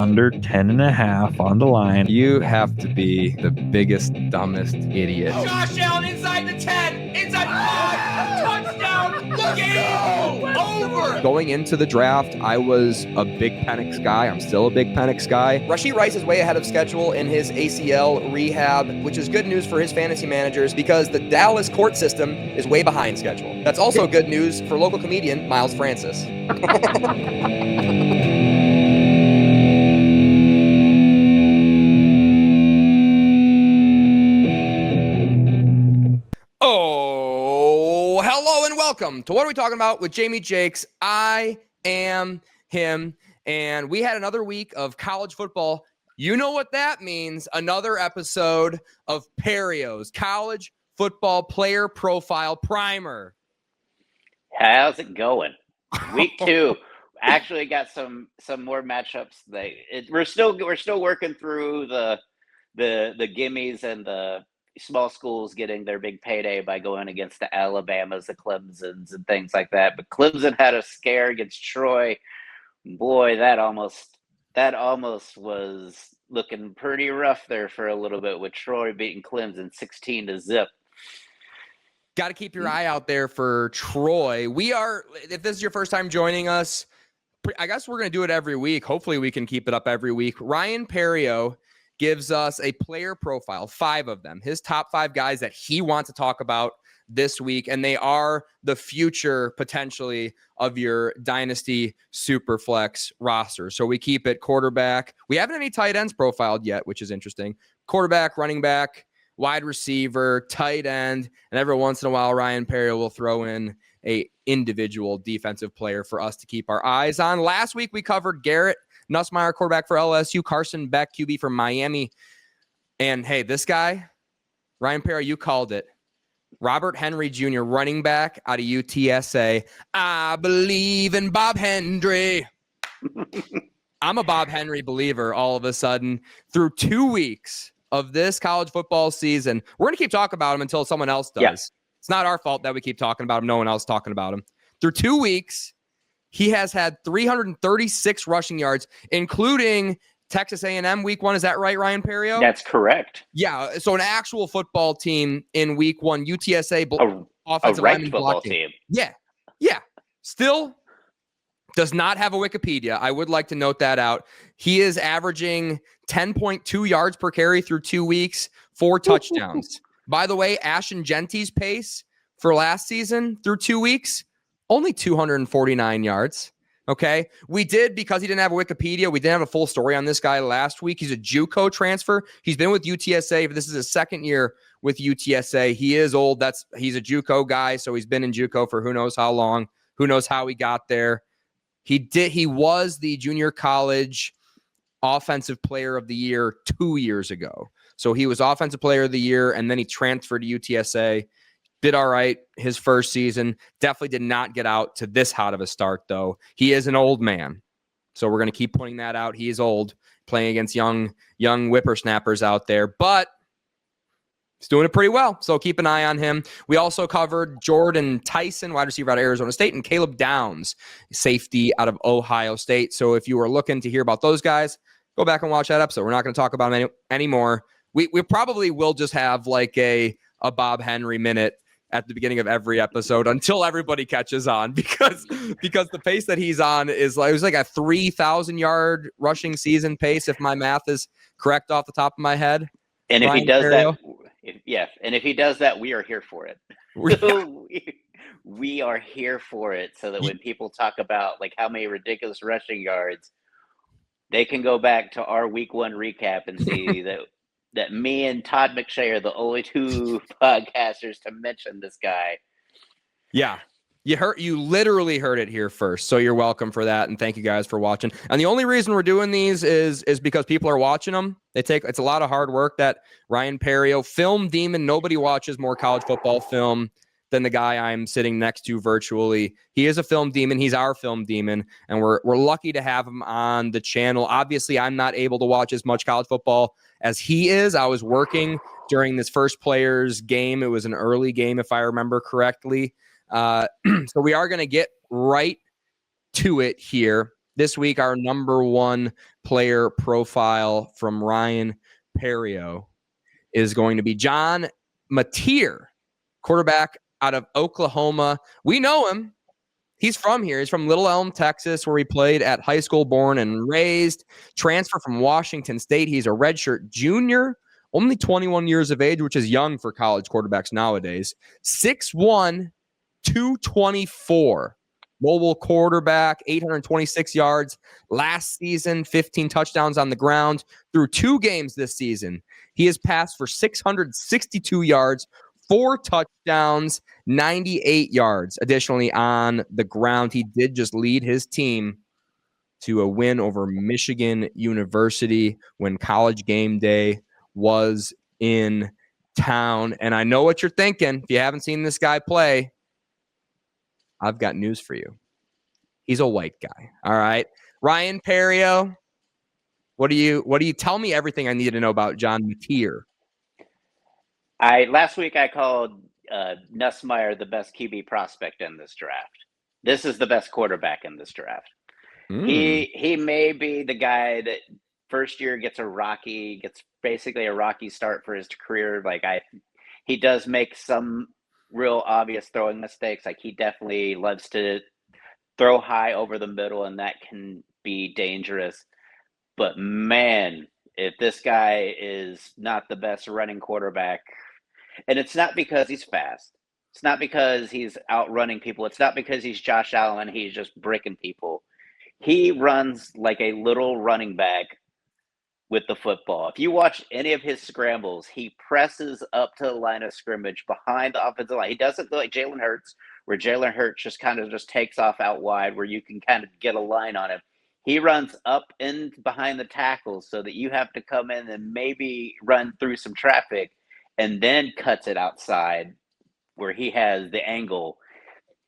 under 10.5 on the line. You have to be the biggest, dumbest idiot. Josh Allen inside the 10, inside the 5, touchdown, game over. Going into the draft, I was a big Penix guy. I'm still a big Penix guy. Rashee Rice is way ahead of schedule in his ACL rehab, which is good news for his fantasy managers because the Dallas court system is way behind schedule. That's also good news for local comedian Miles Francis. Oh, hello and welcome to What Are We Talking About with Jamie Jakes. I am him, and we had another week of college football. You know what that means. Another episode of Perrio's College Football Player Profile Primer. How's it going? Week 2. Actually got some more matchups. We're still working through the gimmies and the small schools getting their big payday by going against the Alabamas, the Clemsons, and things like that. But Clemson had a scare against Troy. Boy, that almost was looking pretty rough there for a little bit with Troy beating Clemson 16-0. Got to keep your eye out there for Troy. If this is your first time joining us, I guess we're going to do it every week. Hopefully we can keep it up every week. Ryan Perrio gives us a player profile, 5 of them, his top 5 guys that he wants to talk about this week, and they are the future, potentially, of your Dynasty Super Flex roster. So we keep it quarterback. We haven't any tight ends profiled yet, which is interesting. Quarterback, running back, wide receiver, tight end, and every once in a while, Ryan Perrio will throw in a individual defensive player for us to keep our eyes on. Last week, we covered Garrett Nussmeier, quarterback for LSU, Carson Beck, QB for Miami. And hey, this guy, Ryan Perrio, you called it. Robert Henry Jr., running back out of UTSA. I believe in Bob Hendry. I'm a Bob Henry believer all of a sudden. Through 2 weeks of this college football season, we're going to keep talking about him until someone else does. Yeah. It's not our fault that we keep talking about him. No one else talking about him. Through 2 weeks, he has had 336 rushing yards, including Texas A&M week 1. Is that right, Ryan Perrio? That's correct. Yeah. So an actual football team in week 1, UTSA offensive lineman football team. Yeah. Still does not have a Wikipedia. I would like to note that out. He is averaging 10.2 yards per carry through 2 weeks, 4 touchdowns. By the way, Ashton Genty's pace for last season through 2 weeks, only 249 yards. Okay. We did, because he didn't have a Wikipedia, we didn't have a full story on this guy last week. He's a JUCO transfer. He's been with UTSA, but this is his second year with UTSA. He is old. He's a JUCO guy. So he's been in JUCO for who knows how long, who knows how he got there. He was the junior college offensive player of the year 2 years ago. So he was offensive player of the year, and then he transferred to UTSA. Did all right his first season. Definitely did not get out to this hot of a start, though. He is an old man. So we're going to keep pointing that out. He is old, playing against young whippersnappers out there. But he's doing it pretty well. So keep an eye on him. We also covered Jordan Tyson, wide receiver out of Arizona State, and Caleb Downs, safety out of Ohio State. So if you are looking to hear about those guys, go back and watch that episode. We're not going to talk about them anymore. We probably will just have like a Bob Henry minute at the beginning of every episode until everybody catches on, because the pace that he's on is like, it was like a 3,000 yard rushing season pace, if my math is correct off the top of my head. And Ryan if he does Perrio. and if he does that, we are here for it. We are here for it, so that when people talk about like how many ridiculous rushing yards, they can go back to our week 1 recap and see that me and Todd McShay are the only 2 podcasters to mention this guy. Yeah. You literally heard it here first. So you're welcome for that. And thank you guys for watching. And the only reason we're doing these is because people are watching them. It's a lot of hard work that Ryan Perrio, film demon. Nobody watches more college football film than the guy I'm sitting next to virtually. He is a film demon. He's our film demon. And we're lucky to have him on the channel. Obviously, I'm not able to watch as much college football as he is. I was working during this first player's game. It was an early game, if I remember correctly. So we are going to get right to it here. This week, our number 1 player profile from Ryan Perrio is going to be John Mateer, quarterback out of Oklahoma. We know him. He's from here. He's from Little Elm, Texas, where he played at high school, born and raised. Transfer from Washington State. He's a redshirt junior, only 21 years of age, which is young for college quarterbacks nowadays. 6'1", 224. Mobile quarterback, 826 yards last season, 15 touchdowns on the ground. Through 2 games this season, he has passed for 662 yards, 4 touchdowns, 98 yards. Additionally, on the ground, he did just lead his team to a win over Michigan University when College Game Day was in town. And I know what you're thinking. If you haven't seen this guy play, I've got news for you. He's a white guy. All right. Ryan Perrio, what do you tell me everything I need to know about John Mateer? Last week I called Nussmeier the best QB prospect in this draft. This is the best quarterback in this draft. He may be the guy that first year gets basically a rocky start for his career. He does make some real obvious throwing mistakes. Like, he definitely loves to throw high over the middle, and that can be dangerous. But man, if this guy is not the best running quarterback, and it's not because he's fast, it's not because he's outrunning people, it's not because he's Josh Allen, he's just bricking people. He runs like a little running back with the football. If you watch any of his scrambles, he presses up to the line of scrimmage behind the offensive line. He doesn't look like Jalen Hurts, where Jalen Hurts just kind of takes off out wide, where you can kind of get a line on him. He runs up in behind the tackles so that you have to come in and maybe run through some traffic, and then cuts it outside where he has the angle.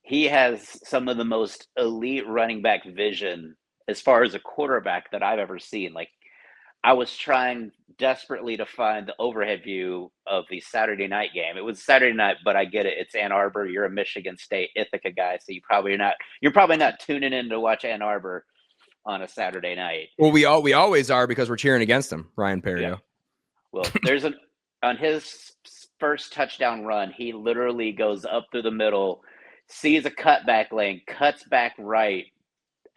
He has some of the most elite running back vision as far as a quarterback that I've ever seen. Like, I was trying desperately to find the overhead view of the Saturday night game. It was Saturday night, but I get it. It's Ann Arbor. You're a Michigan State Ithaca guy, so you're probably not tuning in to watch Ann Arbor on a Saturday night. Well, we always are, because we're cheering against him, Ryan Perrio. Yeah. Well, on his first touchdown run, he literally goes up through the middle, sees a cutback lane, cuts back right.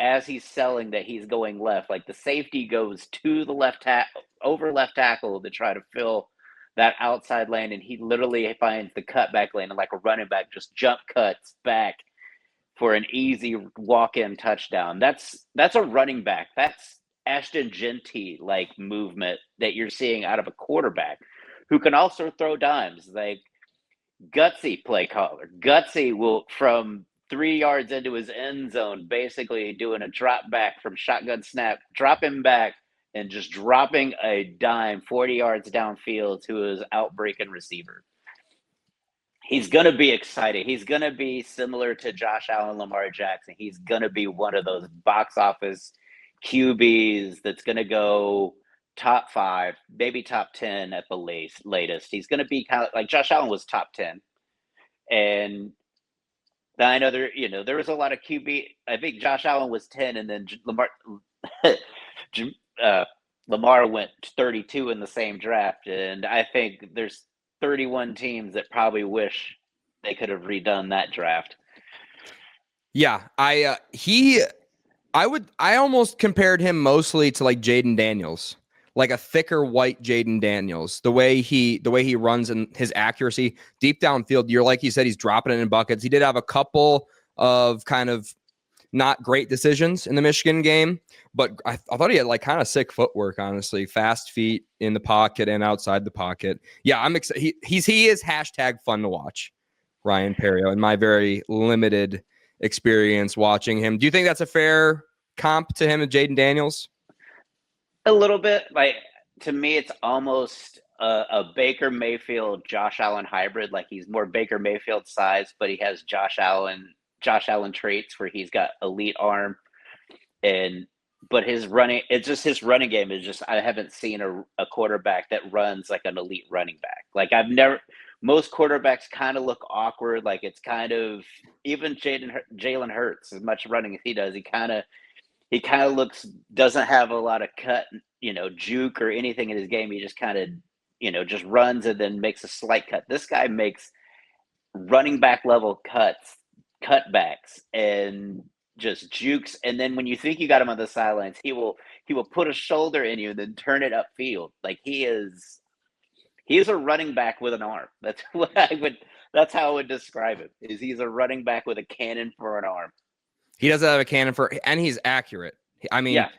As he's selling that he's going left, like the safety goes to the over left tackle to try to fill that outside lane, and he literally finds the cutback lane, and like a running back just jump cuts back for an easy walk-in touchdown. That's a running back. That's Ashton Genty like movement that you're seeing out of a quarterback who can also throw dimes. Like, gutsy play caller. Gutsy will, from 3 yards into his end zone, basically doing a drop back from shotgun snap, dropping back and just dropping a dime 40 yards downfield to his outbreaking receiver. He's going to be exciting. He's going to be similar to Josh Allen, Lamar Jackson. He's going to be one of those box office QBs that's going to go top 5, maybe top 10 at the latest. He's going to be kind of like Josh Allen was top 10. And I know there was a lot of QB. I think Josh Allen was 10, and then Lamar went 32 in the same draft. And I think there's 31 teams that probably wish they could have redone that draft. Yeah, I almost compared him mostly to like Jaden Daniels, like a thicker white Jaden Daniels. The way he runs and his accuracy deep downfield. You're like you said, he's dropping it in buckets. He did have a couple of kind of not great decisions in the Michigan game, but I thought he had like kind of sick footwork, honestly. Fast feet in the pocket and outside the pocket. Yeah, I'm excited. He is hashtag fun to watch, Ryan Perrio, in my very limited experience watching him. Do you think that's a fair comp to him and Jaden Daniels? A little bit. Like, to me, it's almost a Baker Mayfield, Josh Allen hybrid. Like, he's more Baker Mayfield size, but he has Josh Allen traits where he's got elite arm, but his running game is just, I haven't seen a quarterback that runs like an elite running back. Like, most quarterbacks kind of look awkward. Like, it's kind of, even Jalen Hurts, as much running as he does, he he kind of doesn't have a lot of cut, juke or anything in his game. He just kind of, just runs and then makes a slight cut. This guy makes running back level cutbacks, and just jukes. And then when you think you got him on the sidelines, he will put a shoulder in you and then turn it upfield. Like he is a running back with an arm. That's that's how I would describe him. He's a running back with a cannon for an arm. He doesn't have a cannon and he's accurate. I mean, yeah.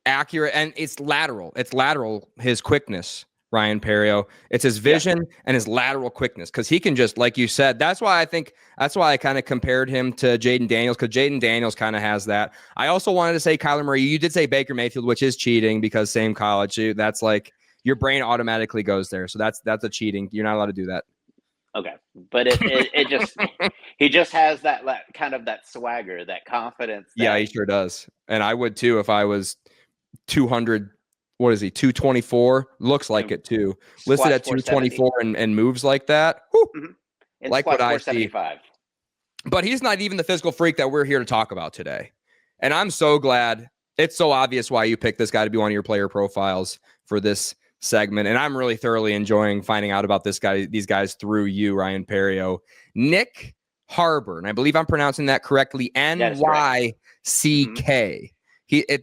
Accurate, and it's lateral. It's lateral, his quickness, Ryan Perrio. It's his vision and his lateral quickness, because he can just, like you said, that's why I kind of compared him to Jaden Daniels, because Jaden Daniels kind of has that. I also wanted to say Kyler Murray. You did say Baker Mayfield, which is cheating because same college. That's like your brain automatically goes there. So that's a cheating. You're not allowed to do that. Okay. But it just, he just has that kind of that swagger, that confidence. Yeah, he sure does. And I would too if I was 200. What is he? 224. Looks like it too. Listed at 224 and moves like that. Mm-hmm. Like what I see. But he's not even the physical freak that we're here to talk about today. And I'm so glad. It's so obvious why you picked this guy to be one of your player profiles for this segment. And I'm really thoroughly enjoying finding out about these guys through you, Ryan Perrio. Nyck Harbor, and I believe I'm pronouncing that correctly. Nyck.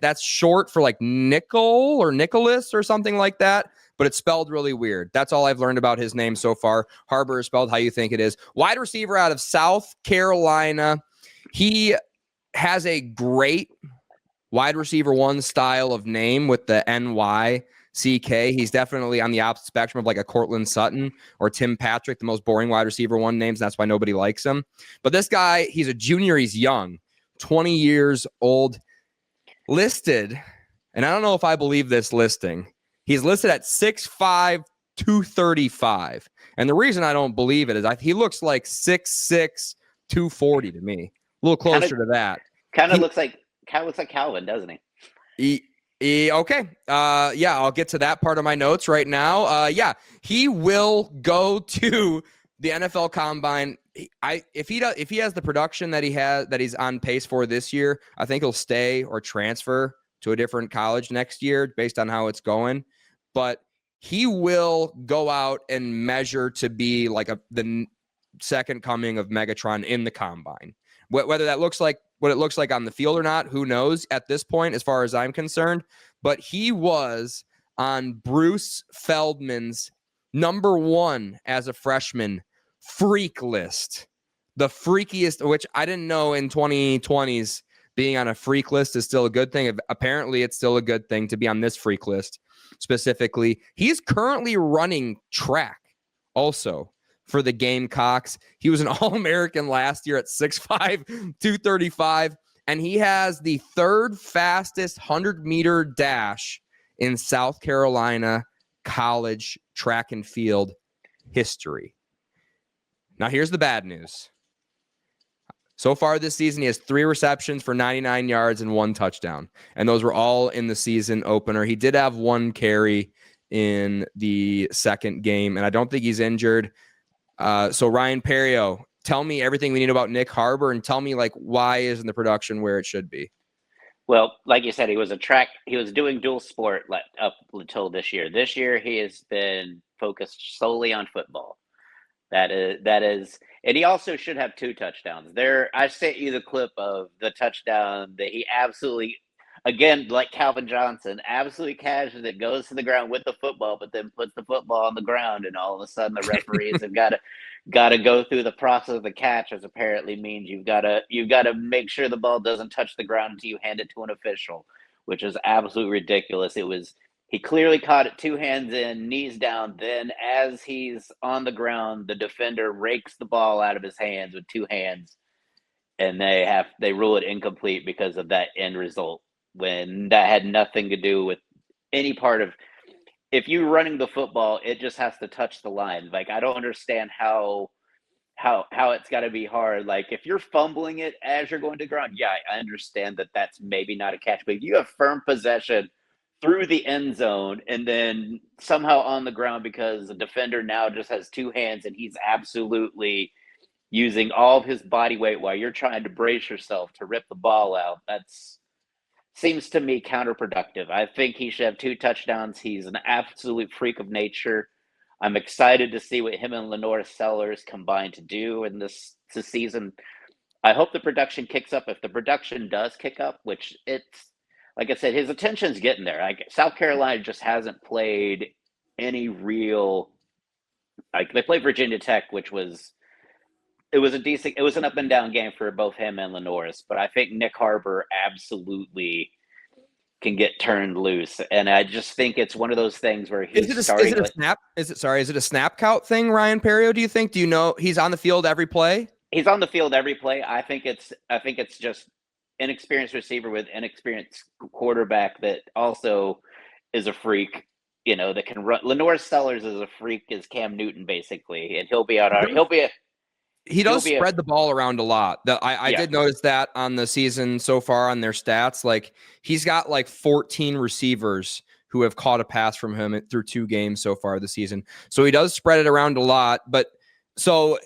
That's short for like nickel or Nicholas or something like that, but it's spelled really weird. That's all I've learned about his name so far. Harbor is spelled how you think it is. Wide receiver out of South Carolina. He has a great wide receiver one style of name with the NYCK. He's definitely on the opposite spectrum of like a Cortland Sutton or Tim Patrick, the most boring wide receiver one names. That's why nobody likes him. But this guy, he's a junior. He's young, 20 years old. Listed, and I don't know if I believe this listing, he's listed at 6'5", 235. And the reason I don't believe it is he looks like 6'6", 240 to me. A little closer to that. Kind of looks like Calvin, doesn't he? Okay. Yeah, I'll get to that part of my notes right now. Yeah, he will go to the NFL Combine. If he has the production that he's on pace for this year, I think he'll stay or transfer to a different college next year based on how it's going. But he will go out and measure to be like the second coming of Megatron in the Combine. Whether that looks like what it looks like on the field or not, who knows at this point, as far as I'm concerned. But he was on Bruce Feldman's #1 as a freshman freak list, the freakiest, which I didn't know in 2020s being on a freak list is still a good thing. Apparently it's still a good thing to be on this freak list specifically. He's currently running track also for the Gamecocks. He was an All-American last year at 6'5", 235, and he has the third fastest 100-meter dash in South Carolina college track and field history. Now, here's the bad news. So far this season, he has 3 receptions for 99 yards and 1 touchdown. And those were all in the season opener. He did have 1 carry in the second game, and I don't think he's injured. So, Ryan Perrio, tell me everything we need about Nyck Harbor, and tell me, like, why isn't the production where it should be? Well, like you said, he was doing dual sport up until this year. This year, he has been focused solely on football. That is, and he also should have 2 touchdowns. I sent you the clip of the touchdown that he absolutely, again, like Calvin Johnson, absolutely casually that goes to the ground with the football, but then puts the football on the ground, and all of a sudden the referees have got to go through the process of the catch, as apparently means you've got to make sure the ball doesn't touch the ground until you hand it to an official, which is absolutely ridiculous. He clearly caught it 2 hands in, knees down. Then as he's on the ground, the defender rakes the ball out of his hands with 2 hands, and they rule it incomplete because of that end result, when that had nothing to do with any part of, if you're running the football, it just has to touch the line. Like, I don't understand how it's got to be hard. Like, if you're fumbling it as you're going to ground, yeah, I understand that that's maybe not a catch, but if you have firm possession through the end zone and then somehow on the ground because the defender now just has 2 hands and he's absolutely using all of his body weight while you're trying to brace yourself to rip the ball out, that's seems to me counterproductive. I think he should have 2 touchdowns. He's an absolute freak of nature. I'm excited to see what him and Lenore Sellers combine to do in this season. I hope the production kicks up. If the production does kick up, which it's, like I said, his attention's getting there. Like, South Carolina just hasn't played any real, like, they played Virginia Tech, which was, it was an up and down game for both him and Lenore's, but I think Nyck Harbor absolutely can get turned loose. And I just think it's one of those things where he's Is it a snap count thing, Ryan Perrio, do you think? Do you know he's on the field every play? He's on the field every play. I think it's just inexperienced receiver with inexperienced quarterback that also is a freak, that can run. Lenore Sellers is a freak as Cam Newton, basically, and he'll be out. He does spread the ball around a lot. I did notice that on the season so far on their stats. Like, he's got like 14 receivers who have caught a pass from him through 2 games so far this season. So he does spread it around a lot. But so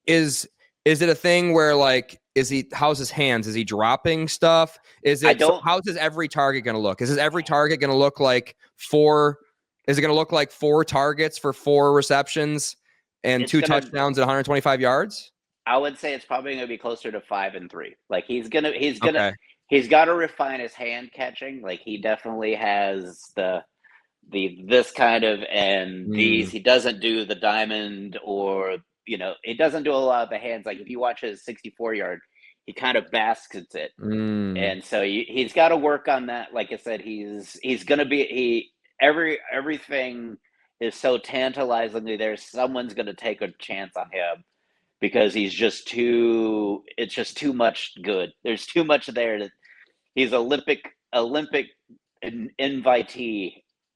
is it a thing where, like, how's his hands? Is he dropping stuff? How's his every target going to look? Is his every target going to look like 4? Is it going to look like 4 targets for 4 receptions and 2 touchdowns at 125 yards? I would say it's probably going to be closer to 5 and 3. Like, he's got to refine his hand catching. Like, he definitely has this kind of, and these, he doesn't do the diamond, or, he doesn't do a lot of the hands. Like, if you watch his 64-yard, he kind of baskets it. And so he's got to work on that. Like I said, he's going to be, everything is so tantalizingly there. Someone's going to take a chance on him because it's just too much good. There's too much there. He's Olympic invitee,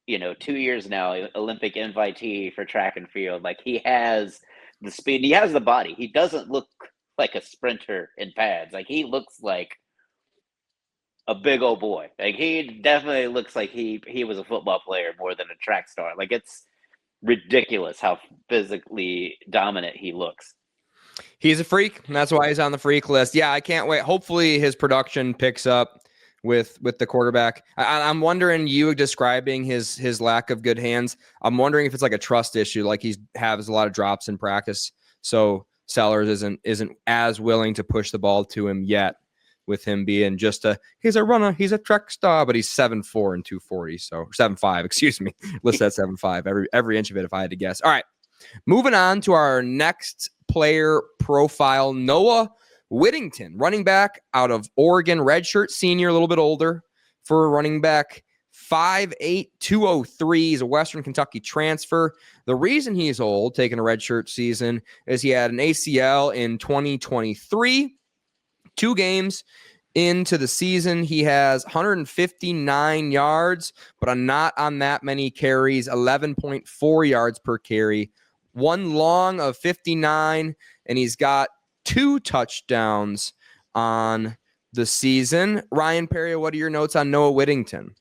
2 years now, Olympic invitee for track and field. Like, he has the speed, he has the body. He doesn't look like a sprinter in pads. Like, he looks like a big old boy. Like, he definitely looks like he was a football player more than a track star. Like, it's ridiculous how physically dominant he looks. He's a freak, and that's why he's on the freak list. Yeah, I can't wait. Hopefully his production picks up with the quarterback. I'm wondering, you describing his lack of good hands, I'm wondering if it's like a trust issue, like he has a lot of drops in practice, so Sellers isn't as willing to push the ball to him yet, with him being he's a runner, he's a track star, but he's 7'4" and 240, so 7'5", excuse me. Listed at 7'5", every inch of it if I had to guess. All right, moving on to our next player profile, Noah Whittington, running back out of Oregon, redshirt senior, a little bit older for a running back, 5'8", 203. He's a Western Kentucky transfer. The reason he's old, taking a redshirt season, is he had an ACL in 2023. 2 games into the season, he has 159 yards, but not on that many carries, 11.4 yards per carry, 1 long of 59, and he's got 2 touchdowns on the season. Ryan Perrio, what are your notes on Noah Whittington?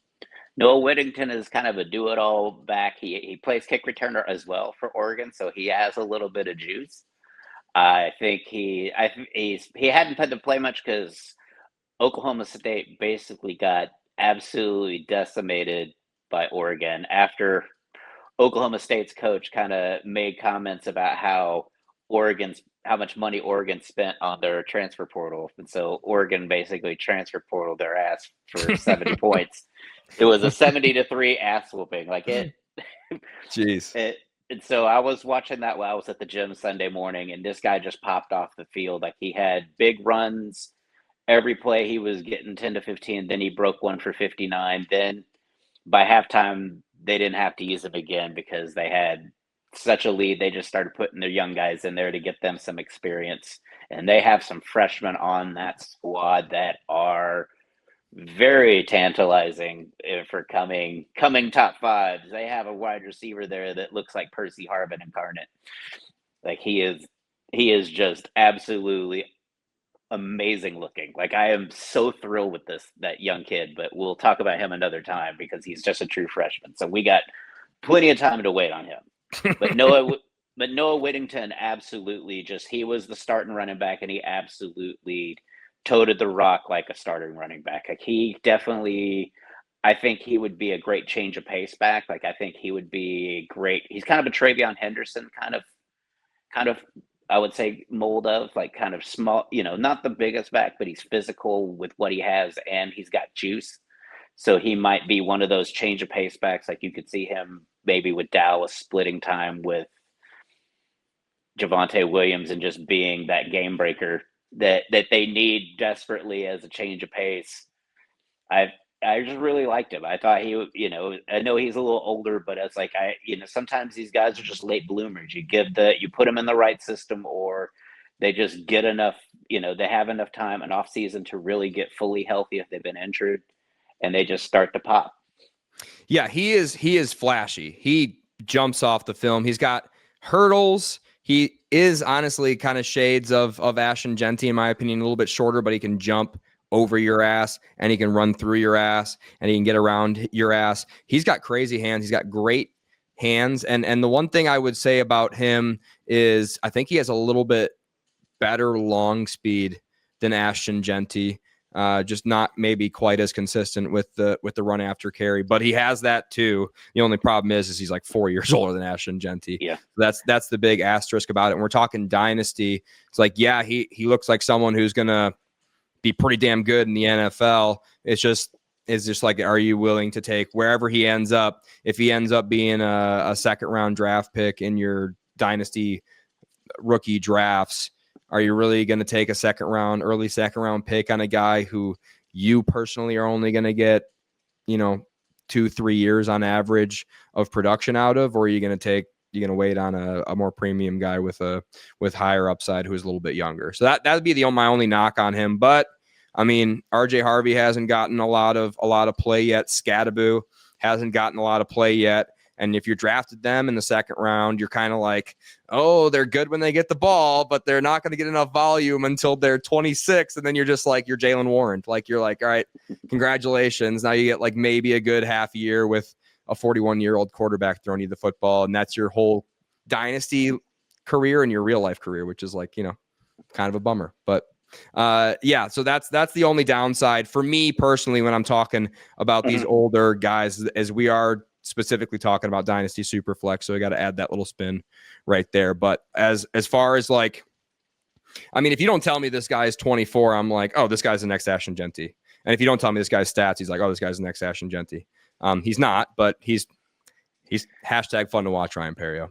Noah Whittington is kind of a do-it-all back. He plays kick returner as well for Oregon, so he has a little bit of juice. I think he hadn't had to play much because Oklahoma State basically got absolutely decimated by Oregon after Oklahoma State's coach kind of made comments about how much money Oregon spent on their transfer portal. And so Oregon basically transfer portal their ass for 70 points. It was a 70-3 ass whooping. Like it. Jeez. And so I was watching that while I was at the gym Sunday morning, and this guy just popped off the field. Like, he had big runs. Every play he was getting 10 to 15. Then he broke one for 59. Then by halftime, they didn't have to use him again because they had such a lead. They just started putting their young guys in there to get them some experience. And they have some freshmen on that squad that are very tantalizing for coming top 5s. They have a wide receiver there that looks like Percy Harvin incarnate. Like, he is just absolutely amazing looking. Like, I am so thrilled with that young kid, but we'll talk about him another time because he's just a true freshman. So we got plenty of time to wait on him. But Noah Whittington absolutely he was the starting running back, and he absolutely toted the rock like a starting running back. Like he definitely, I think he would be a great change of pace back. Like I think he would be great. He's kind of a Travion Henderson kind of, I would say mold of like kind of small, not the biggest back, but he's physical with what he has and he's got juice. So he might be one of those change of pace backs. Like you could see him maybe with Dallas splitting time with Javonte Williams and just being that game breaker that they need desperately as a change of pace. I just really liked him. I thought he, I know he's a little older, but it's like sometimes these guys are just late bloomers. You put them in the right system, or they just get enough. They have enough time and off season to really get fully healthy if they've been injured, and they just start to pop. Yeah, he is flashy. He jumps off the film. He's got hurdles. He is honestly kind of shades of Ashton Genty, in my opinion, a little bit shorter, but he can jump over your ass and he can run through your ass and he can get around your ass. He's got crazy hands. He's got great hands. And the one thing I would say about him is I think he has a little bit better long speed than Ashton Genty. Just not maybe quite as consistent with the run after carry, but he has that too. The only problem is he's like 4 years older than Ashton Genty. Yeah, that's the big asterisk about it. And we're talking dynasty. It's like, yeah, he looks like someone who's gonna be pretty damn good in the NFL. It's just like, are you willing to take wherever he ends up? If he ends up being a second round draft pick in your dynasty rookie drafts, are you really going to take a early second round pick on a guy who you personally are only going to get, 2-3 years on average of production out of, or are you going to wait on a more premium guy with higher upside who's a little bit younger? So that would be my only knock on him. But I mean, RJ Harvey hasn't gotten a lot of play yet. Scadaboo hasn't gotten a lot of play yet. And if you drafted them in the second round, you're kind of like, oh, they're good when they get the ball, but they're not going to get enough volume until they're 26. And then you're just like, you're Jalen Warren. Like, you're like, all right, congratulations. Now you get like maybe a good half year with a 41-year-old quarterback throwing you the football. And that's your whole dynasty career and your real life career, which is like, kind of a bummer. But yeah, so that's the only downside for me personally when I'm talking about these older guys, as we are specifically talking about dynasty super flex. So I got to add that little spin right there. But as far as like, I mean, if you don't tell me this guy is 24, I'm like, oh, this guy's the next Ashton Genty. And if you don't tell me this guy's stats, he's like, oh, this guy's the next Ashton Genty. He's not, but he's hashtag fun to watch, Ryan Perrio.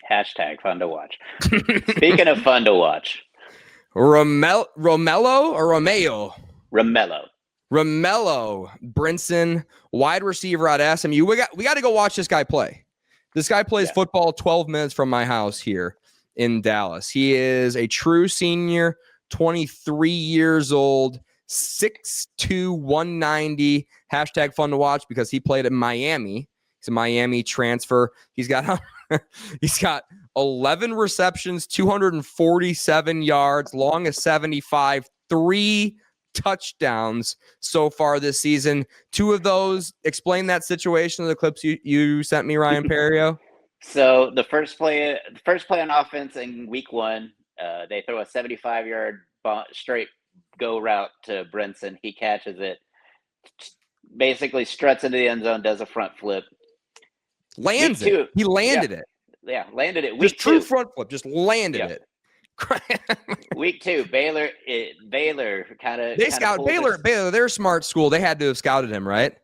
Hashtag fun to watch. Speaking of fun to watch, Romello or Romello? Romello, Brinson, wide receiver at SMU. We got to go watch this guy play. This guy plays football 12 minutes from my house here in Dallas. He is a true senior, 23 years old, 6'2", 190. Hashtag fun to watch because he played in Miami. He's a Miami transfer. He's got 11 receptions, 247 yards, long as 75, 3 touchdowns so far this season. 2 of those, explain that situation of the clips you sent me, Ryan Perrio. So the first play on offense in week 1, they throw a 75-yard straight go route to Brinson. He catches it, basically struts into the end zone, does a front flip. Lands it. He landed it. Yeah, landed it. Just true front flip. Just landed it. Week 2, Baylor kind of. They scout Baylor. They're a smart school. They had to have scouted him, right?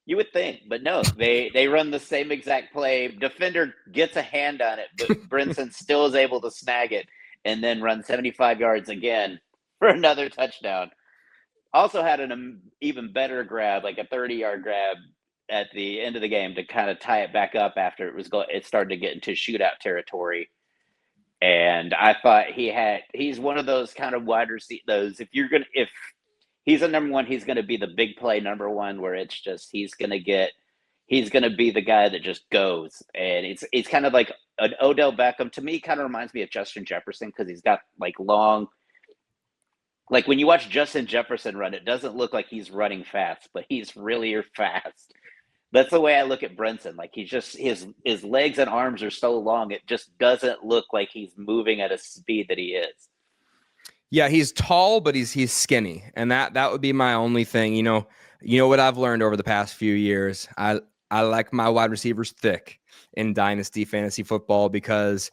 You would think, but no. They run the same exact play. Defender gets a hand on it, but Brinson still is able to snag it and then run 75 yards again for another touchdown. Also had an even better grab, like a 30-yard grab at the end of the game to kind of tie it back up after it started to get into shootout territory. And I thought he's one of those kind of wide receivers. If he's a number one, he's going to be the big play number one, where it's just he's going to be the guy that just goes. And it's kind of like an Odell Beckham. To me, kind of reminds me of Justin Jefferson because he's got like long. Like when you watch Justin Jefferson run, it doesn't look like he's running fast, but he's really fast. That's the way I look at Brinson. Like he's just his legs and arms are so long, it just doesn't look like he's moving at a speed that he is. Yeah, he's tall, but he's skinny, and that would be my only thing. You know what I've learned over the past few years. I like my wide receivers thick in dynasty fantasy football because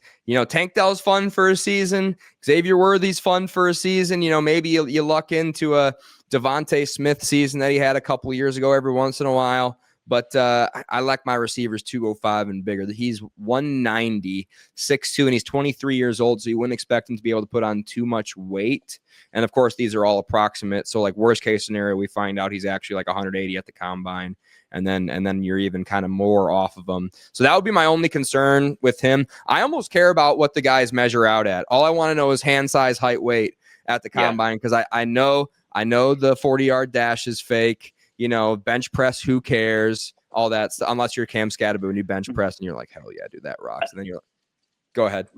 Tank Dell's fun for a season, Xavier Worthy's fun for a season. Maybe you luck into a Devontae Smith season that he had a couple of years ago every once in a while. But I like my receivers 205 and bigger. He's 190, 6'2", and he's 23 years old, so you wouldn't expect him to be able to put on too much weight. And, of course, these are all approximate. So, like, worst-case scenario, we find out he's actually like 180 at the combine, and then you're even kind of more off of him. So that would be my only concern with him. I almost care about what the guys measure out at. All I want to know is hand size, height, weight at the combine because I know the 40-yard dash is fake. Bench press, who cares? All that stuff. Unless you're Cam Scatterbo and you bench press and you're like, hell yeah, dude, that rocks. And then you're like, go ahead.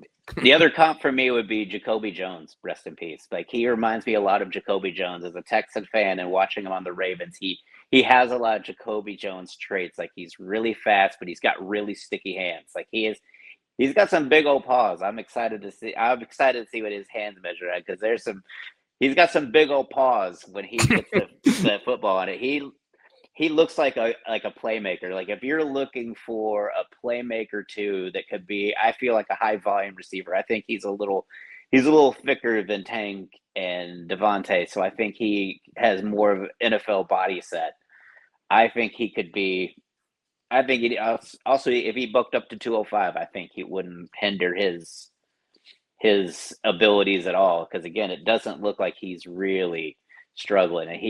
The other comp for me would be Jacoby Jones, rest in peace. Like, he reminds me a lot of Jacoby Jones as a Texan fan, and watching him on the Ravens, he has a lot of Jacoby Jones traits. Like, he's really fast, but he's got really sticky hands. Like, he's got some big old paws. I'm excited to see what his hands measure at, because he's got some big old paws when he gets the football on it. He looks like a playmaker. Like, if you're looking for a playmaker too, that could be, I feel like a high volume receiver. I think he's a little thicker than Tank and Devontae. So I think he has more of an NFL body set. I think he could be, also, if he booked up to 205, I think he wouldn't hinder his abilities at all. Because again, it doesn't look like he's really struggling, and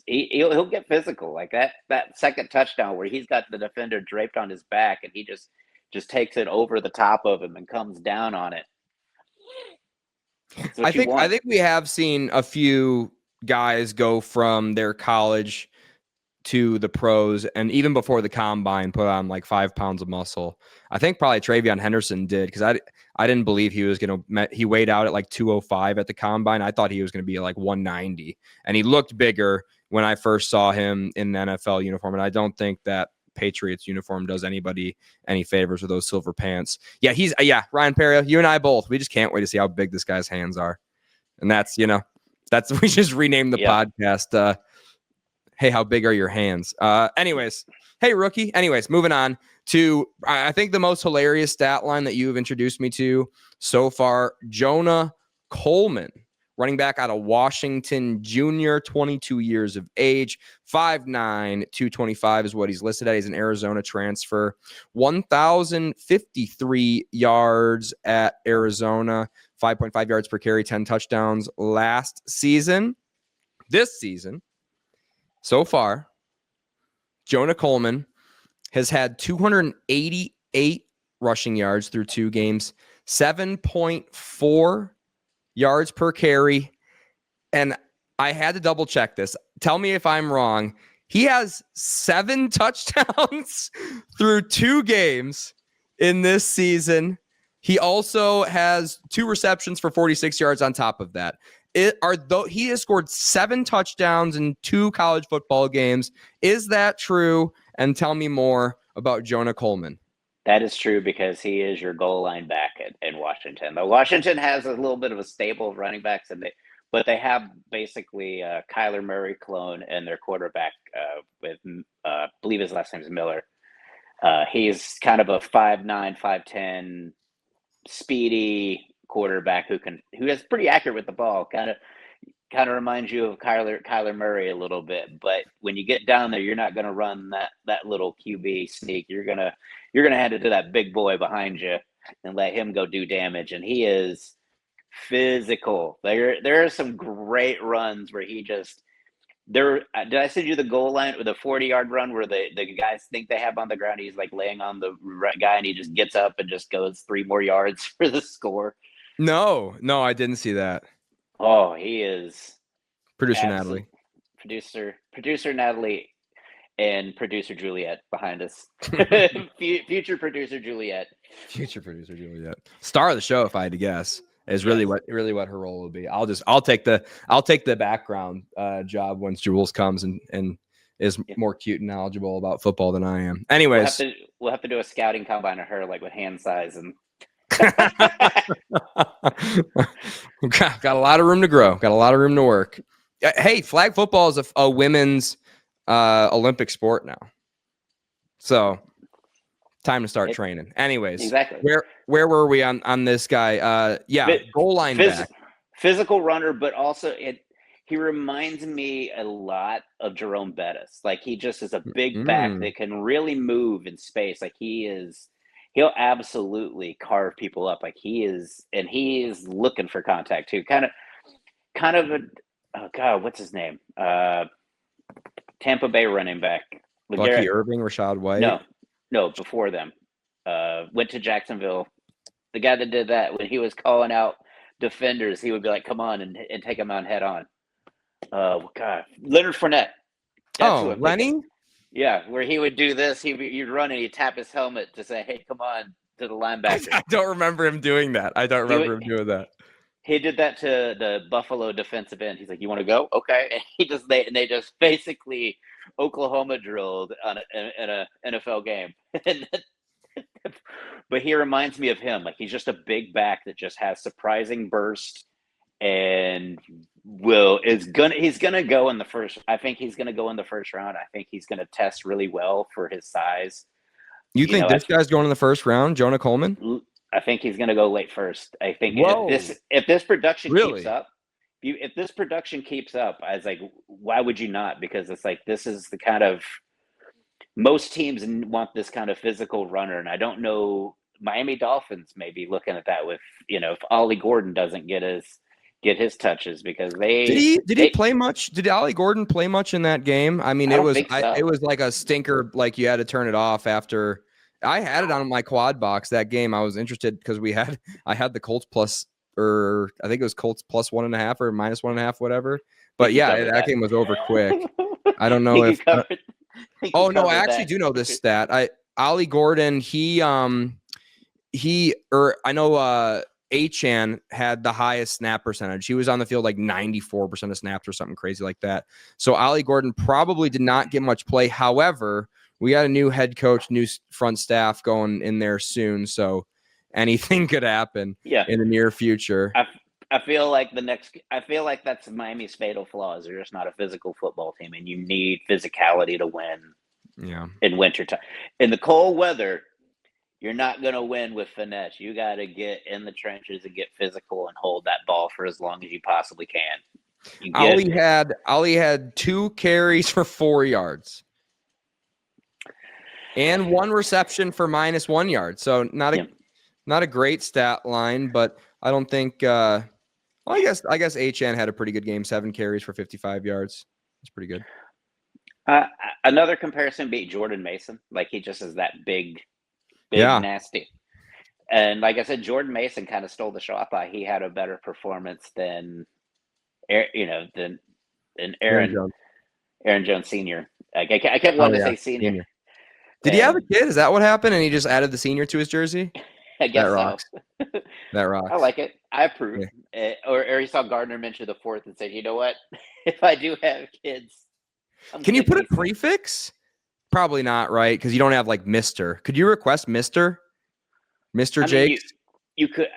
he'll get physical. Like that second touchdown where he's got the defender draped on his back and he just takes it over the top of him and comes down on it. I think we have seen a few guys go from their college to the pros, and even before the combine, put on like 5 pounds of muscle. I think probably Travion Henderson did, because I didn't believe he was going to. He weighed out at like 205 at the combine. I thought he was going to be like 190, and he looked bigger when I first saw him in an NFL uniform. And I don't think that Patriots uniform does anybody any favors with those silver pants. Yeah, Ryan Perrio, you and I both. We just can't wait to see how big this guy's hands are, and that's we just renamed the podcast. Hey, how big are your hands? Anyways, hey, rookie. Anyways, moving on to, I think, the most hilarious stat line that you have introduced me to so far. Jonah Coleman, running back out of Washington, junior, 22 years of age, 5'9", 225 is what he's listed at. He's an Arizona transfer, 1,053 yards at Arizona, 5.5 yards per carry, 10 touchdowns last season. This season, so far, Jonah Coleman has had 288 rushing yards through 2 games, 7.4 yards per carry. And I had to double check this. Tell me if I'm wrong. He has 7 touchdowns through 2 games in this season. He also has 2 receptions for 46 yards on top of that. He has scored 7 touchdowns in 2 college football games. Is that true? And tell me more about Jonah Coleman. That is true, because he is your goal line back in Washington. Though Washington has a little bit of a stable of running backs, but they have basically Kyler Murray clone and their quarterback with I believe his last name is Miller. He's kind of a 5'9", 5'10", speedy quarterback who is pretty accurate with the ball. Kind of reminds you of Kyler Murray a little bit, but when you get down there, you're not going to run that little QB sneak. You're gonna hand it to that big boy behind you and let him go do damage. And he is physical. There are some great runs where he just did I send you the goal line with a 40-yard run where the guys think they have on the ground? He's like laying on the guy and he just gets up and just goes 3 more yards for the score. No, I didn't see that. Oh, he is producer Natalie, producer Natalie, and producer Juliet behind us. Future producer Juliet, star of the show, if I had to guess, is really what her role will be. I'll take the background job once Jules comes and is more cute and knowledgeable about football than I am. Anyways, we'll have to do a scouting combine of her, like with hand size and Got a lot of room to grow. Got a lot of room to work. Hey, flag football is a women's Olympic sport now. So time to start training. Anyways, Exactly. Where were we on this guy? Goal line back. Physical runner, but also he reminds me a lot of Jerome Bettis. Like he just is a big back that can really move in space. Like he'll absolutely carve people up. Like he is looking for contact too. Kind of oh God, what's his name? Tampa Bay running back. Lucky Irving, Rashad White. No, before them. Went to Jacksonville. The guy that did that, when he was calling out defenders, he would be like, come on, and take them on head on. God, Leonard Fournette. Lenny? Yeah, where he would do this. You'd run and he'd tap his helmet to say, hey, come on, to the linebacker. I don't remember him doing that. He did that to the Buffalo defensive end. He's like, you want to go? Okay. And they just basically Oklahoma drilled in a NFL game. But he reminds me of him. Like he's just a big back that just has surprising burst and he's gonna go in the first. I think he's gonna go in the first round. I think he's gonna test really well for his size. You think this guy's going in the first round, Jonah Coleman? I think he's gonna go late first. I think if this production keeps up, if this production keeps up, I was like, why would you not? Because it's like this is the kind of most teams want this kind of physical runner, and I don't know. Miami Dolphins may be looking at that with if Ollie Gordon doesn't get his touches because did he play much? Did Ollie Gordon play much in that game? I mean, it was like a stinker. Like you had to turn it off after. I had it on my quad box that game. I was interested because I had the Colts plus, or I think it was Colts plus 1.5 or minus 1.5, whatever. But yeah, that game was over quick. I don't know if. No, I actually do know this stat. Ollie Gordon, I know Achan had the highest snap percentage. He was on the field like 94% of snaps or something crazy like that. So Ollie Gordon probably did not get much play. However, we got a new head coach, new front staff going in there soon. So anything could happen in the near future. I feel like that's Miami's fatal flaw is they're just not a physical football team, and you need physicality to win. Yeah. In wintertime. In the cold weather, you're not going to win with finesse. You got to get in the trenches and get physical and hold that ball for as long as you possibly can. Ollie had 2 carries for 4 yards and 1 reception for minus 1 yard. So not a great stat line, but I don't think I guess HN had a pretty good game, 7 carries for 55 yards. It's pretty good. Another comparison be Jordan Mason. Like he just is that big, nasty. And like I said, Jordan Mason kind of stole the show. I thought he had a better performance than Aaron Jones Senior. Like I kept wanting to say senior. Did he have a kid? Is that what happened? And he just added the senior to his jersey? I guess that rocks. So. That rocks. I like it. I approve. Yeah. Or he saw Gardner mention the 4th and said, you know what? If I do have kids. Can you put a prefix? Probably not, right? Because you don't have like Mr. Could you request Mr. Jakes? You could.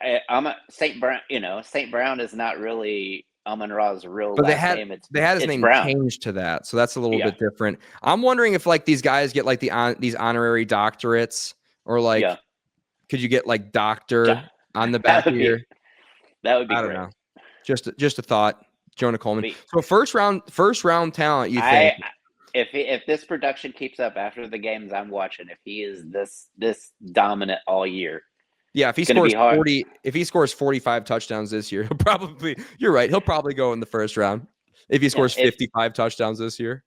St. Brown. St. Brown is not really Amon-Ra's real last name. They had his name changed to that, so that's a little bit different. I'm wondering if like these guys get like these honorary doctorates, or like could you get like doctor on the back of your? That would be. I don't know. Just a thought. Jonah Coleman. So first round talent, you think? If this production keeps up after the games I'm watching, if he is this dominant all year, if he scores 45 touchdowns this year, you're right. He'll probably go in the first round if he scores 55 touchdowns this year.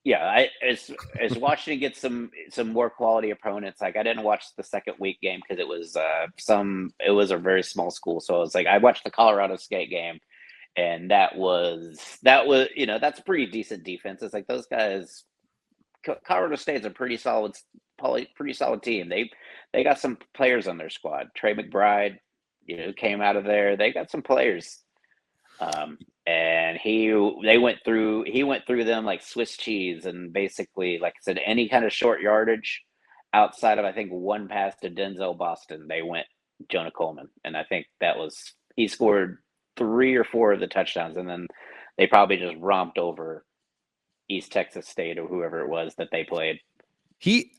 Yeah, as watching get some more quality opponents. Like I didn't watch the second week game because it was a very small school, so I was like I watched the Colorado State game. And that was that's a pretty decent defense. It's like those guys, Colorado State's a pretty solid team. They got some players on their squad. Trey McBride, came out of there. They got some players. And he went through them like Swiss cheese, and basically, like I said, any kind of short yardage outside of I think one pass to Denzel Boston, they Jonah Coleman, and I think he scored 3 or 4 of the touchdowns, and then they probably just romped over East Texas State or whoever it was that they played.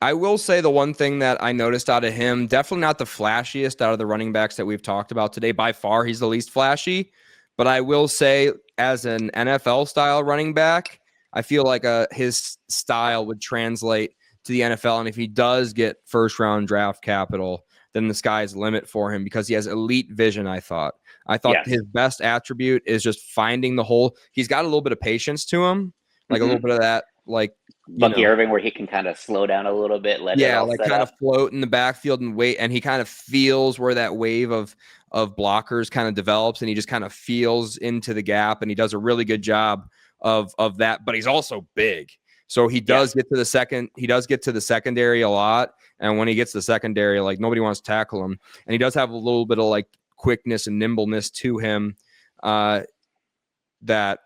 I will say the one thing that I noticed out of him, definitely not the flashiest out of the running backs that we've talked about today. By far, he's the least flashy. But I will say, as an NFL style running back, I feel like his style would translate to the NFL. And if he does get first round draft capital, then the sky's the limit for him because he has elite vision. I thought Yes. his best attribute is just finding the hole. He's got a little bit of patience to him, like a little bit of that, like Bucky Irving, where he can kind of slow down a little bit, let it all like set kind up. of float in the backfield and wait, and he kind of feels where that wave of blockers kind of develops, and he just kind of feels into the gap, and he does a really good job of that. But he's also big, so he does get to the second. He does get to the secondary a lot, and when he gets to the secondary, like nobody wants to tackle him, and he does have a little bit of like quickness and nimbleness to him that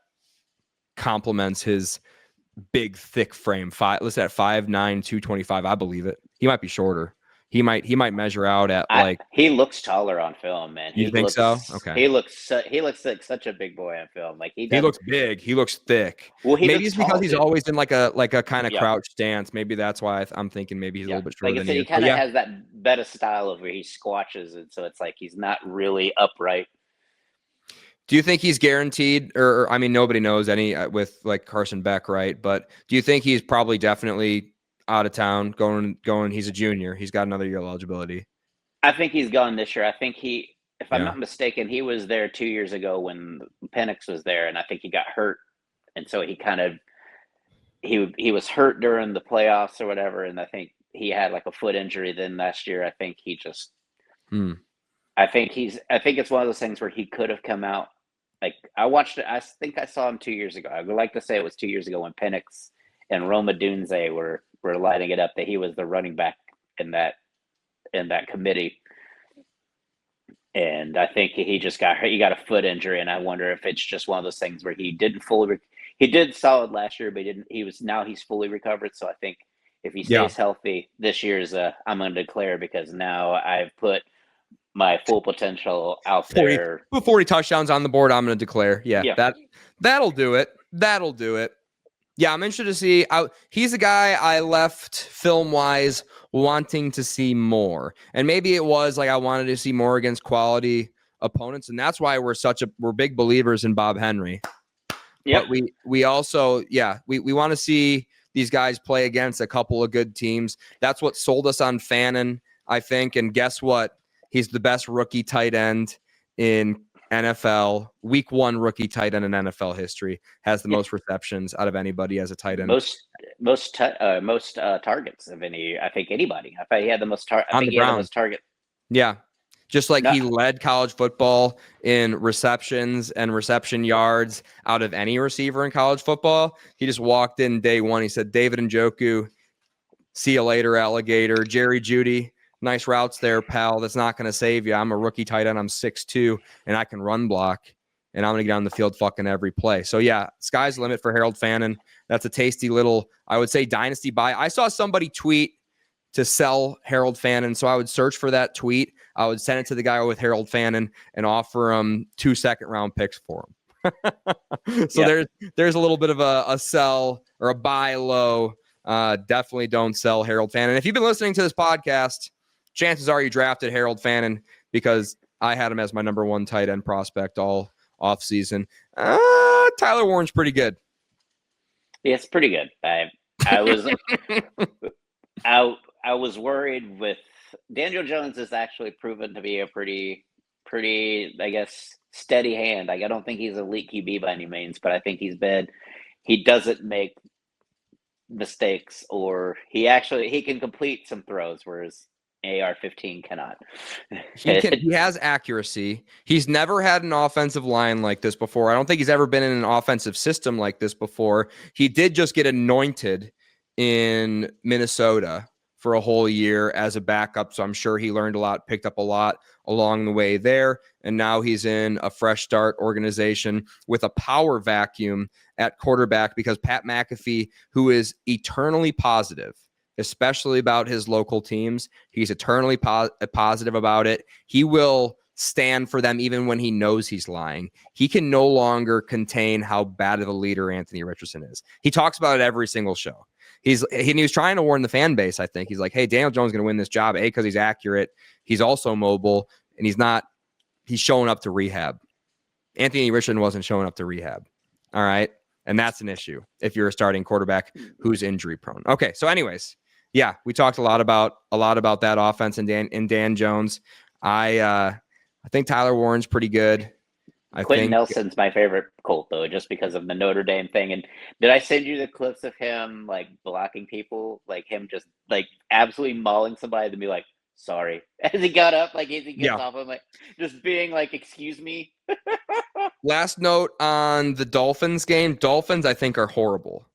complements his big, thick frame. Let's at 5'9", 225. I believe it. He might be shorter. He might measure out at he looks taller on film, man. You think so? Okay. He looks like such a big boy on film. Like he looks big. He looks thick. Well, maybe it's because he's always in like a kind of crouch stance. Maybe that's why I'm thinking maybe he's a little bit shorter. Like I said, he kind of has that better style of where he squatches, and so it's like he's not really upright. Do you think he's guaranteed, or I mean, nobody knows any with like Carson Beck, right? But do you think he's probably definitely out of town going? He's a junior. He's got another year of eligibility. I think he's gone this year. I think if I'm not mistaken, he was there 2 years ago when Penix was there, and I think he got hurt, and so he was hurt during the playoffs or whatever, and I think he had like a foot injury. Then last year, I think he just. I think it's one of those things where he could have come out. Like I watched it. I think I saw him 2 years ago. I would like to say it was 2 years ago when Penix and Roma Dunze were lighting it up that he was the running back in that committee. And I think he just got hurt. He got a foot injury, and I wonder if it's just one of those things where he didn't fully. He did solid last year, but he didn't. He's fully recovered. So I think if he stays healthy, this year's I'm going to declare because now I've put my full potential out there. 40 touchdowns on the board, I'm going to declare. That'll do it. Yeah, I'm interested to see. He's a guy I left film-wise wanting to see more. And maybe it was like I wanted to see more against quality opponents, and that's why we're big believers in Bob Henry. Yeah. But we also, we want to see these guys play against a couple of good teams. That's what sold us on Fannin, I think. And guess what? He's the best rookie tight end in NFL. Week 1 rookie tight end in NFL history. Has the most receptions out of anybody as a tight end. Most targets of any. I think anybody. I thought he had the most targets. I think he had the most targets. Yeah, just like he led college football in receptions and reception yards out of any receiver in college football. He just walked in day 1. He said, "David Njoku, see you later, alligator. Jerry Jeudy. Nice routes there, pal. That's not going to save you. I'm a rookie tight end. I'm 6'2", and I can run block, and I'm going to get on the field fucking every play." So, sky's the limit for Harold Fannin. That's a tasty little, I would say, dynasty buy. I saw somebody tweet to sell Harold Fannin, so I would search for that tweet. I would send it to the guy with Harold Fannin and offer him 2 second-round picks for him. So there's a little bit of a sell or a buy low. Definitely don't sell Harold Fannin. If you've been listening to this podcast, chances are you drafted Harold Fannin because I had him as my number 1 tight end prospect all offseason. Tyler Warren's pretty good. Yeah, it's pretty good. I was worried with Daniel Jones has actually proven to be a pretty, I guess, steady hand. Like, I don't think he's elite QB by any means, but I think he doesn't make mistakes, or he can complete some throws, whereas AR-15 cannot. He has accuracy. He's never had an offensive line like this before. I don't think he's ever been in an offensive system like this before. He did just get anointed in Minnesota for a whole year as a backup, so I'm sure he learned a lot, picked up a lot along the way there, and now he's in a fresh start organization with a power vacuum at quarterback because Pat McAfee, who is eternally positive especially about his local teams. He's eternally positive about it. He will stand for them even when he knows he's lying. He can no longer contain how bad of a leader Anthony Richardson is. He talks about it every single show. He was trying to warn the fan base, I think. He's like, hey, Daniel Jones is going to win this job, because he's accurate. He's also mobile, and he's showing up to rehab. Anthony Richardson wasn't showing up to rehab. All right. And that's an issue if you're a starting quarterback who's injury prone. Okay. So anyways, yeah, we talked a lot about that offense and Dan Jones. I think Tyler Warren's pretty good. Quentin Nelson's my favorite Colt, though, just because of the Notre Dame thing. And did I send you the clips of him like blocking people, like him just like absolutely mauling somebody to be like, sorry, as he got up, like as he gets off, I'm like just being like, excuse me. Last note on the Dolphins game. Dolphins, I think, are horrible.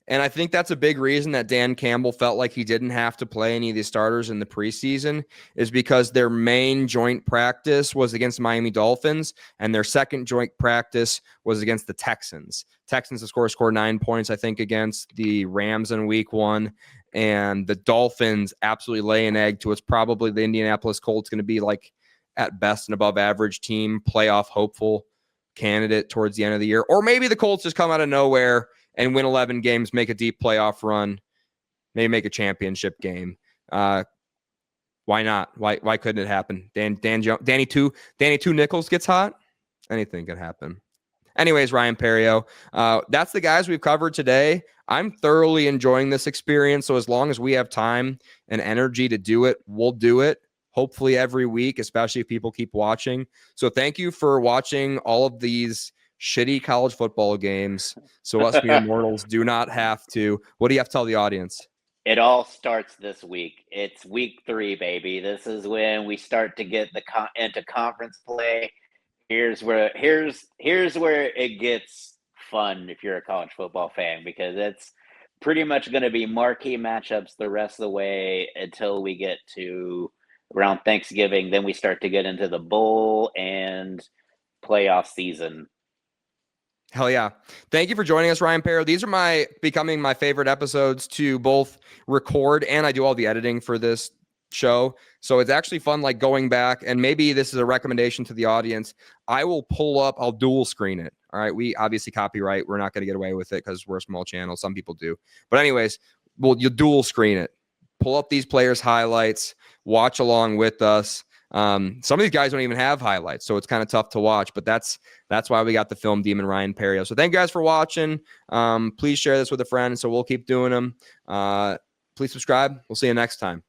And I think that's a big reason that Dan Campbell felt like he didn't have to play any of the starters in the preseason, is because their main joint practice was against the Miami Dolphins, and their second joint practice was against the Texans. Texans, of course, scored 9 points, I think, against the Rams in week 1. And the Dolphins absolutely lay an egg to what's probably the Indianapolis Colts going to be like at best an above average team, playoff hopeful candidate towards the end of the year. Or maybe the Colts just come out of nowhere and win 11 games, make a deep playoff run, maybe make a championship game. Why not? Why couldn't it happen? Danny Two Nichols gets hot. Anything can happen. Anyways, Ryan Perrio, that's the guys we've covered today. I'm thoroughly enjoying this experience. So as long as we have time and energy to do it, we'll do it. Hopefully every week, especially if people keep watching. So thank you for watching all of these shitty college football games, so us mere mortals do not have to. What do you have to tell the audience? It all starts this week. It's week 3, baby. This is when we start to get into conference play. Here's where it gets fun if you're a college football fan, because it's pretty much going to be marquee matchups the rest of the way until we get to around Thanksgiving. Then we start to get into the bowl and playoff season. Hell yeah. Thank you for joining us, Ryan Perrio. These are becoming my favorite episodes to both record, and I do all the editing for this show. So it's actually fun, like going back, and maybe this is a recommendation to the audience. I'll dual screen it. All right. We obviously copyright. We're not going to get away with it because we're a small channel. Some people do. But anyways, you'll dual screen it. Pull up these players' highlights, watch along with us. Some of these guys don't even have highlights, so it's kind of tough to watch, but that's why we got the film demon Ryan Perrio. So thank you guys for watching. Please share this with a friend, so we'll keep doing them. Please subscribe. We'll see you next time.